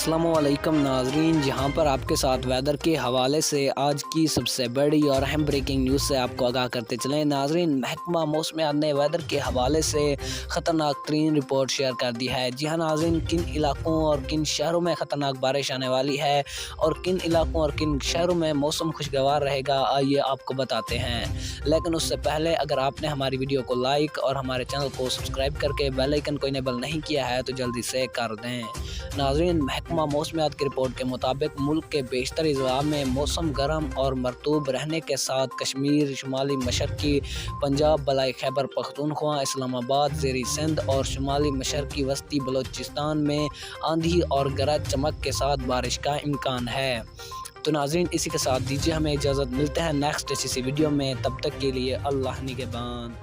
अस्सलामुअलैकुम नाजरीन, जहां पर आपके साथ वेदर के हवाले से आज की सबसे बड़ी और अहम ब्रेकिंग न्यूज़ से आपको आगाह करते चलें। नाजरीन, महकमा मौसमियात ने वेदर के हवाले से ख़तरनाक तरीन रिपोर्ट शेयर कर दी है। जी हाँ नाजरीन, किन इलाकों और किन शहरों में ख़तरनाक बारिश आने वाली है और किन इलाकों और किन शहरों में मौसम खुशगवार रहेगा, आइए आपको बताते हैं। लेकिन उससे पहले अगर आपने हमारी वीडियो को लाइक और हमारे चैनल को सब्सक्राइब करके बेल आइकन को इनेबल नहीं किया है तो जल्दी से कर दें। नाजरीन, महकमा मौसमियात की रिपोर्ट के मुताबिक मुल्क के बेशतर अज़ला में मौसम गर्म और मरतूब रहने के साथ कश्मीर, शुमाली मशरकी पंजाब, बलाई खैबर पख्तूनख्वा, इस्लामाबाद, ज़ेरी सिंध और शुमाली मशरकी वस्ती बलोचिस्तान में आंधी और गरज चमक के साथ बारिश का इम्कान है। तो नाजरीन, इसी के साथ दीजिए हमें इजाज़त। मिलते हैं नेक्स्ट ऐसी वीडियो में, तब तक के लिए अल्लाह निगहबान।